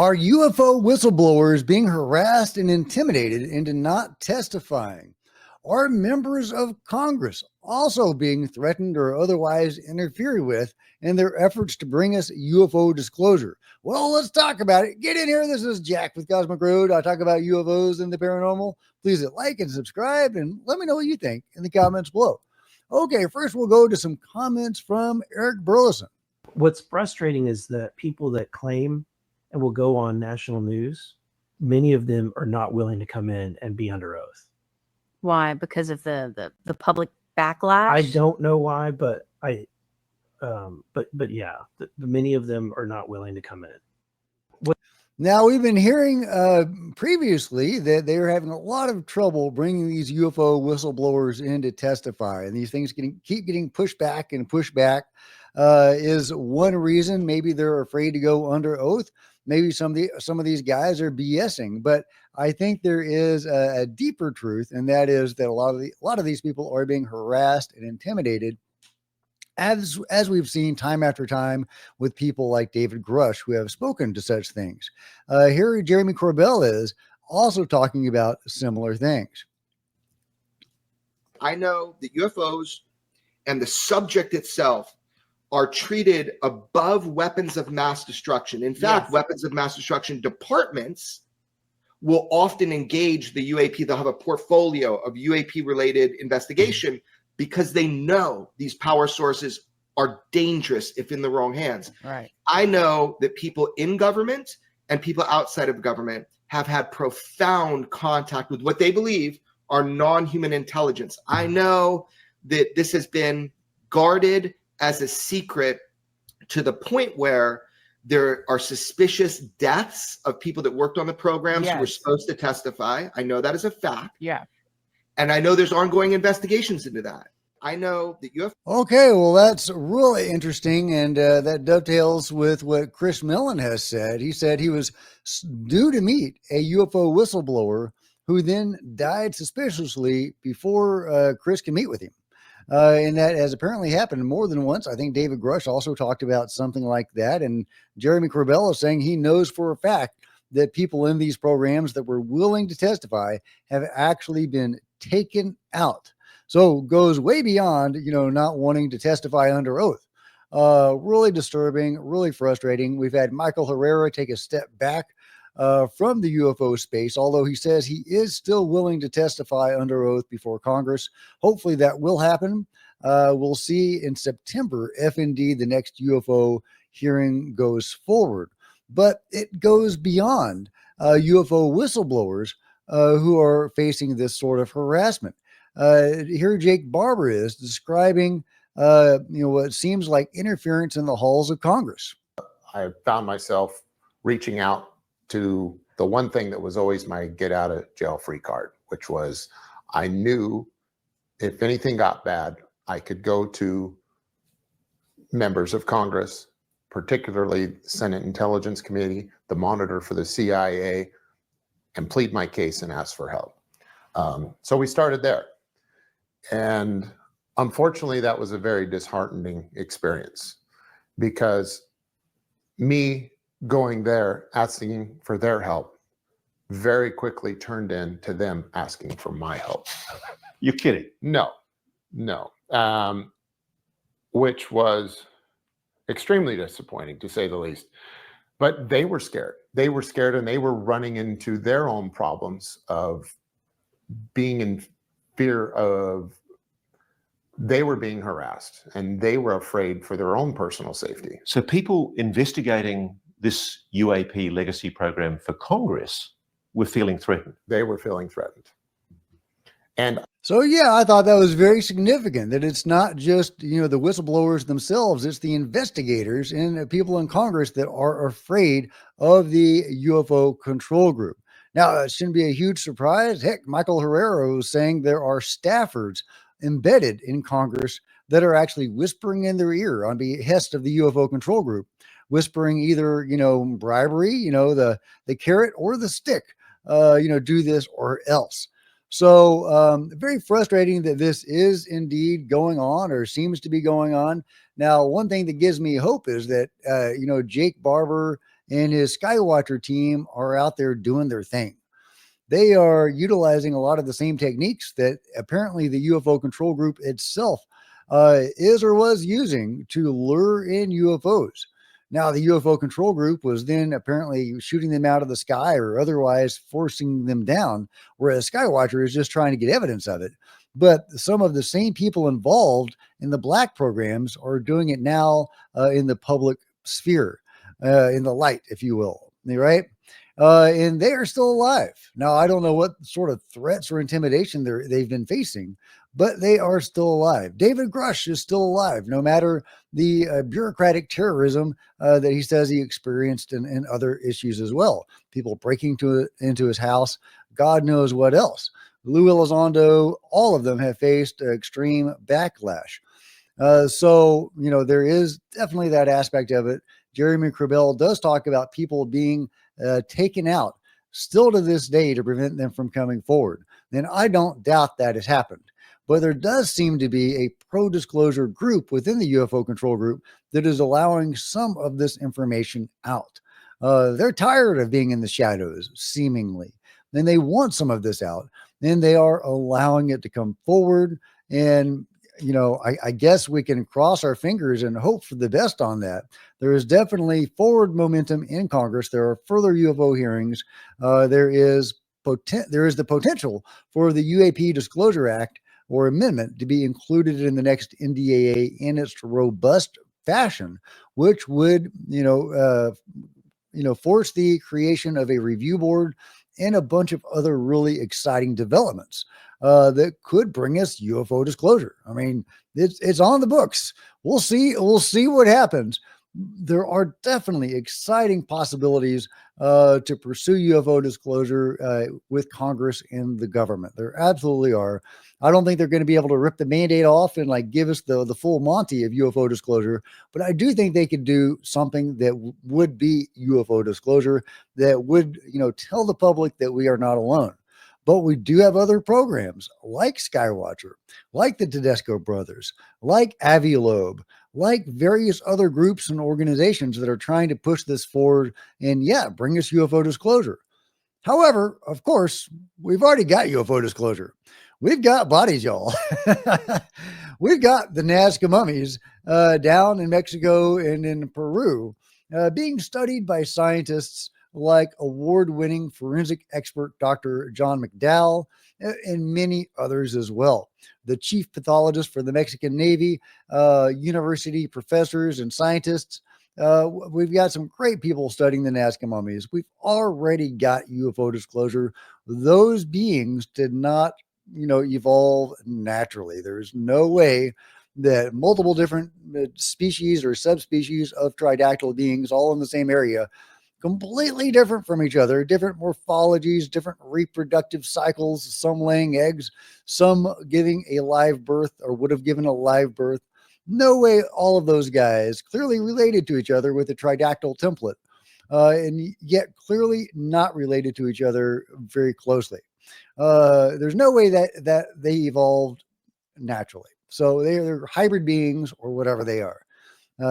Are UFO whistleblowers being harassed and intimidated into not testifying? Are members of Congress also being threatened or otherwise interfered with in their efforts to bring us UFO disclosure? Well, let's talk about it. Get in here. This is Jack with Cosmic Road. I talk about UFOs and the paranormal. Please hit like and subscribe and let me know what you think in the comments below. Okay, first we'll go to some comments from Eric Burleson. What's frustrating is that people that claim and will go on national news, many of them are not willing to come in and be under oath. Why? Because of the public backlash? I don't know why, but yeah, many of them are not willing to come in. Now, we've been hearing previously that they are having a lot of trouble bringing these UFO whistleblowers in to testify, and these things keep getting pushed back and pushed back. Is one reason. Maybe they're afraid to go under oath. Maybe some of these guys are BSing, but I think there is a deeper truth, and that is that a lot of these people are being harassed and intimidated, as we've seen time after time with people like David Grush who have spoken to such things. Here, Jeremy Corbell is also talking about similar things. I know that UFOs and the subject itself are treated above weapons of mass destruction. In fact, weapons of mass destruction departments will often engage the UAP. They'll have a portfolio of UAP-related investigation because they know these power sources are dangerous if in the wrong hands. Right. I know that people in government and people outside of government have had profound contact with what they believe are non-human intelligence. I know that this has been guarded as a secret to the point where there are suspicious deaths of people that worked on the programs who were supposed to testify. I know that is a fact. Yeah. And I know there's ongoing investigations into that. I know that you have. Okay, well, that's really interesting. And that dovetails with what Chris Millen has said. He said he was due to meet a UFO whistleblower who then died suspiciously before Chris can meet with him. And that has apparently happened more than once. I think David Grush also talked about something like that. And Jeremy Corbell is saying he knows for a fact that people in these programs that were willing to testify have actually been taken out. So goes way beyond, not wanting to testify under oath. Really disturbing, really frustrating. We've had Michael Herrera take a step back from the UFO space, although he says he is still willing to testify under oath before Congress. Hopefully that will happen. We'll see in September if indeed the next UFO hearing goes forward. But it goes beyond UFO whistleblowers who are facing this sort of harassment. Here Jake Barber is describing what seems like interference in the halls of Congress. I found myself reaching out to the one thing that was always my get out of jail free card, which was I knew if anything got bad, I could go to members of Congress, particularly the Senate Intelligence Committee, the monitor for the CIA, and plead my case and ask for help. So we started there. And unfortunately, that was a very disheartening experience because me going there, asking for their help, very quickly turned into them asking for my help. You're kidding? No. Which was extremely disappointing, to say the least. But they were scared. They were scared, and they were running into their own problems of being in fear of they were being harassed, and they were afraid for their own personal safety. So people investigating this UAP legacy program for Congress were feeling threatened. They were feeling threatened. And so, yeah, I thought that was very significant, that it's not just, the whistleblowers themselves, it's the investigators and people in Congress that are afraid of the UFO control group. Now, it shouldn't be a huge surprise. Heck, Michael Herrera was saying there are staffers embedded in Congress that are actually whispering in their ear on behest of the UFO control group, whispering either, bribery, the carrot or the stick, do this or else. So very frustrating that this is indeed going on or seems to be going on. Now, one thing that gives me hope is that, Jake Barber and his Skywatcher team are out there doing their thing. They are utilizing a lot of the same techniques that apparently the UFO control group itself is or was using to lure in UFOs. Now, the UFO control group was then apparently shooting them out of the sky or otherwise forcing them down, whereas Skywatcher is just trying to get evidence of it. But some of the same people involved in the black programs are doing it now in the public sphere, in the light, if you will, right? And they are still alive. Now, I don't know what sort of threats or intimidation they've been facing, but they are still alive. David Grush is still alive, no matter the bureaucratic terrorism that he says he experienced and other issues as well. People breaking into his house, God knows what else. Lou Elizondo, all of them have faced extreme backlash. So, there is definitely that aspect of it. Jeremy Corbell does talk about people being taken out still to this day to prevent them from coming forward. And I don't doubt that has happened. But there does seem to be a pro-disclosure group within the UFO control group that is allowing some of this information out. They're tired of being in the shadows, seemingly. And they want some of this out. And they are allowing it to come forward. And I guess we can cross our fingers and hope for the best on that. There is definitely forward momentum in Congress. There are further UFO hearings. There is the potential for the UAP Disclosure Act or amendment to be included in the next NDAA in its robust fashion, which would, force the creation of a review board and a bunch of other really exciting developments that could bring us UFO disclosure. I mean, it's on the books. We'll see what happens. There are definitely exciting possibilities to pursue UFO disclosure with Congress and the government. There absolutely are. I don't think they're going to be able to rip the Band-Aid off and give us the full Monty of UFO disclosure, but I do think they could do something that would be UFO disclosure that would, tell the public that we are not alone. But we do have other programs like Skywatcher, like the Tedesco brothers, like Avi Loeb, like various other groups and organizations that are trying to push this forward and, bring us UFO disclosure. However, of course, we've already got UFO disclosure. We've got bodies, y'all. We've got the Nazca mummies down in Mexico and in Peru being studied by scientists like award-winning forensic expert Dr. John McDowell and many others as well. The chief pathologist for the Mexican Navy, university professors and scientists. We've got some great people studying the Nazca mummies. We've already got UFO disclosure. Those beings did not, evolve naturally. There's no way that multiple different species or subspecies of tridactyl beings all in the same area, completely different from each other, different morphologies, different reproductive cycles, some laying eggs, some giving a live birth or would have given a live birth. No way all of those guys clearly related to each other with a tridactyl template, and yet clearly not related to each other very closely. There's no way that they evolved naturally. So they're hybrid beings or whatever they are,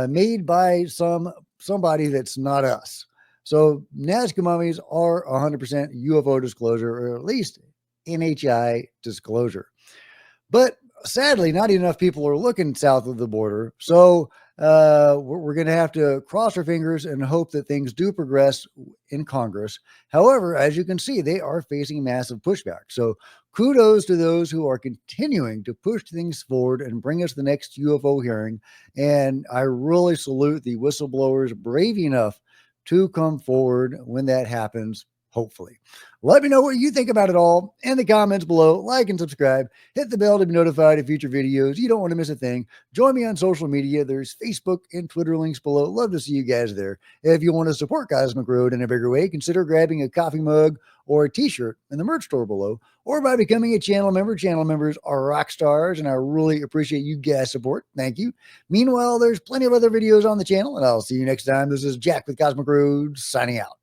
made by somebody that's not us. So Nazca mummies are 100% UFO disclosure, or at least NHI disclosure. But sadly, not enough people are looking south of the border. So we're going to have to cross our fingers and hope that things do progress in Congress. However, as you can see, they are facing massive pushback. So kudos to those who are continuing to push things forward and bring us the next UFO hearing. And I really salute the whistleblowers brave enough to come forward when that happens, hopefully. Let me know what you think about it all in the comments below. Like and subscribe. Hit the bell to be notified of future videos. You don't want to miss a thing. Join me on social media. There's Facebook and Twitter links below. Love to see you guys there. If you want to support Cosmic Road in a bigger way, consider grabbing a coffee mug or a t-shirt in the merch store below, or by becoming a channel member. Channel members are rock stars, and I really appreciate you guys' support. Thank you. Meanwhile, there's plenty of other videos on the channel, and I'll see you next time. This is Jack with Cosmic Road, signing out.